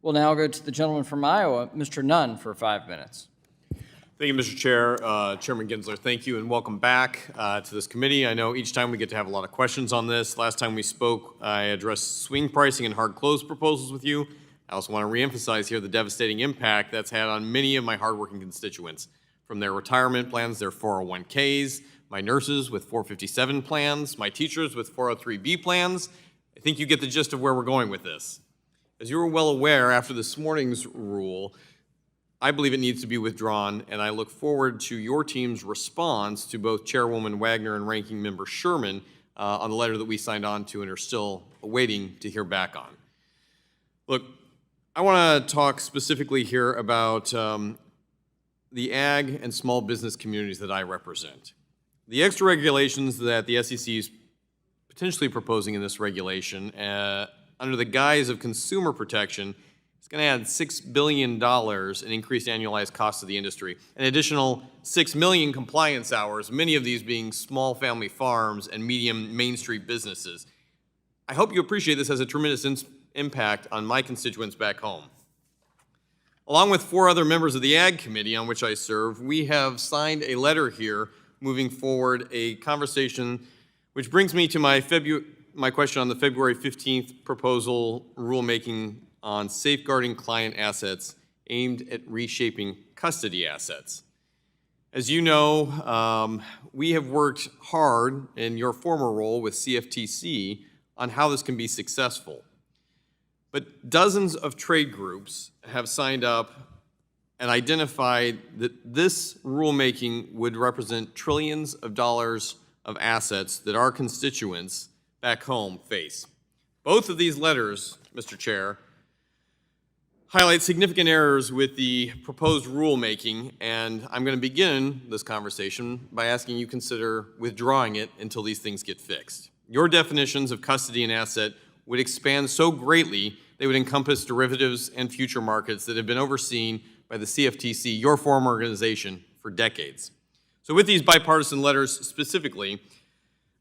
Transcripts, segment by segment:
We'll now go to the gentleman from Iowa, Mr. Nunn, for 5 minutes. Thank you, Mr. Chair. Chairman Gensler, thank you, and welcome back to this committee. I know each time we get to have a lot of questions on this. Last time we spoke, I addressed swing pricing and hard close proposals with you. I also want to reemphasize here the devastating impact that's had on many of my hardworking constituents, from their retirement plans, their 401ks, my nurses with 457 plans, my teachers with 403B plans. I think you get the gist of where we're going with this. As you are well aware, after this morning's rule, I believe it needs to be withdrawn, and I look forward to your team's response to both Chairwoman Wagner and Ranking Member Sherman on the letter that we signed on to and are still waiting to hear back on. Look, I want to talk specifically here about the ag and small business communities that I represent. The extra regulations that the SEC is potentially proposing in this regulation under the guise of consumer protection it's going to add $6 billion in increased annualized costs to the industry, an additional 6 million compliance hours, many of these being small family farms and medium Main Street businesses. I hope you appreciate this has a tremendous impact on my constituents back home. Along with 4 other members of the Ag Committee on which I serve, we have signed a letter here moving forward a conversation, which brings me to my question on the February 15th proposal rulemaking on safeguarding client assets aimed at reshaping custody assets. As you know, we have worked hard in your former role with CFTC on how this can be successful. But dozens of trade groups have signed up and identified that this rulemaking would represent trillions of dollars of assets that our constituents back home face. Both of these letters, Mr. Chair, highlight significant errors with the proposed rulemaking, and I'm going to begin this conversation by asking you to consider withdrawing it until these things get fixed. Your definitions of custody and asset would expand so greatly they would encompass derivatives and future markets that have been overseen by the CFTC, your former organization, for decades. So with these bipartisan letters specifically,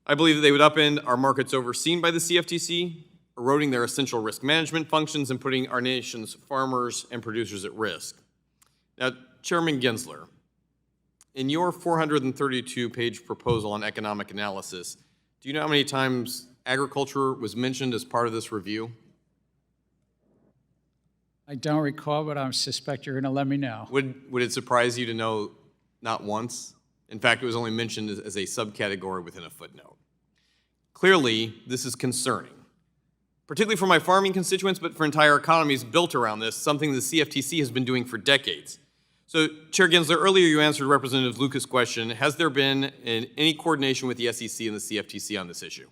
I believe that they would upend our markets overseen by the CFTC, eroding their essential risk management functions and putting our nation's farmers and producers at risk. Now, Chairman Gensler, in your 432-page proposal on economic analysis, do you know how many times agriculture was mentioned as part of this review? I don't recall, but I suspect you're going to let me know. Would it surprise you to know not once? In fact, it was only mentioned as a subcategory within a footnote. Clearly, this is concerning, particularly for my farming constituents, but for entire economies built around this, something the CFTC has been doing for decades. So, Chair Gensler, earlier you answered Representative Lucas' question. Has there been any coordination with the SEC and the CFTC on this issue?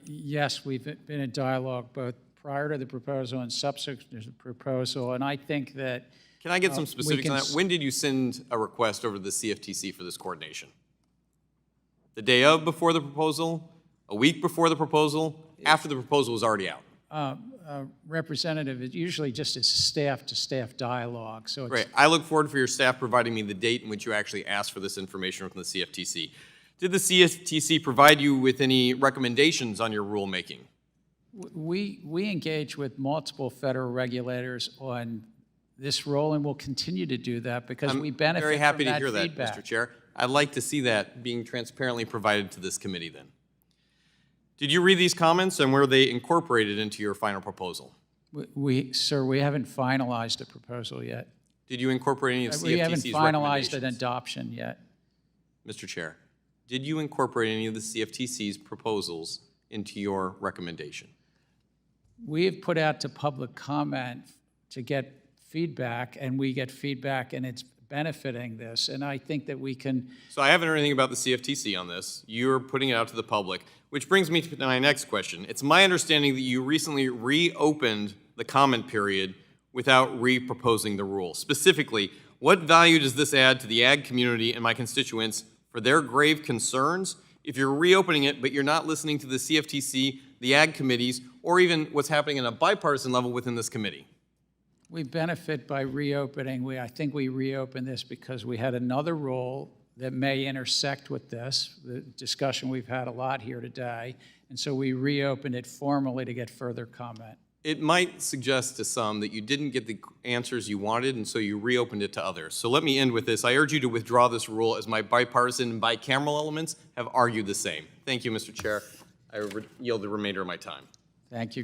Yes, we've been in dialogue both prior to the proposal and subsequent to the proposal, and I think that... Can I get some specifics on that? When did you send a request over to the CFTC for this coordination? The day of before the proposal? A week before the proposal? After the proposal was already out? Representative, it usually just is staff-to-staff dialogue. So Great. I look forward for your staff providing me the date in which you actually asked for this information from the CFTC. Did the CFTC provide you with any recommendations on your rulemaking? We engage with multiple federal regulators on this role, and we'll continue to do that because we benefit from that feedback. I'm very happy to hear that, Mr. Chair. I'd like to see that being transparently provided to this committee then. Did you read these comments, and were they incorporated into your final proposal? Sir, we haven't finalized a proposal yet. Did you incorporate any of CFTC's We haven't finalized an recommendations? adoption yet. Mr. Chair, did you incorporate any of the CFTC's proposals into your recommendation? We have put out to public comment to get feedback, and we get feedback, and it's benefiting this, and I think that we can... So I haven't heard anything about the CFTC on this. You're putting it out to the public, which brings me to my next question. It's my understanding that you recently reopened the comment period without re-proposing the rule. Specifically, what value does this add to the ag community and my constituents for their grave concerns if you're reopening it, but you're not listening to the CFTC, the ag committees, or even what's happening at a bipartisan level within this committee? We benefit by reopening. I think we reopened this because we had another rule that may intersect with this, the discussion we've had a lot here today, and so we reopened it formally to get further comment. it might suggest to some that you didn't get the answers you wanted, and so you reopened it to others. So let me end with this. I urge you to withdraw this rule, as my bipartisan and bicameral elements have argued the same. Thank you, Mr. Chair. I yield the remainder of my time. Thank you.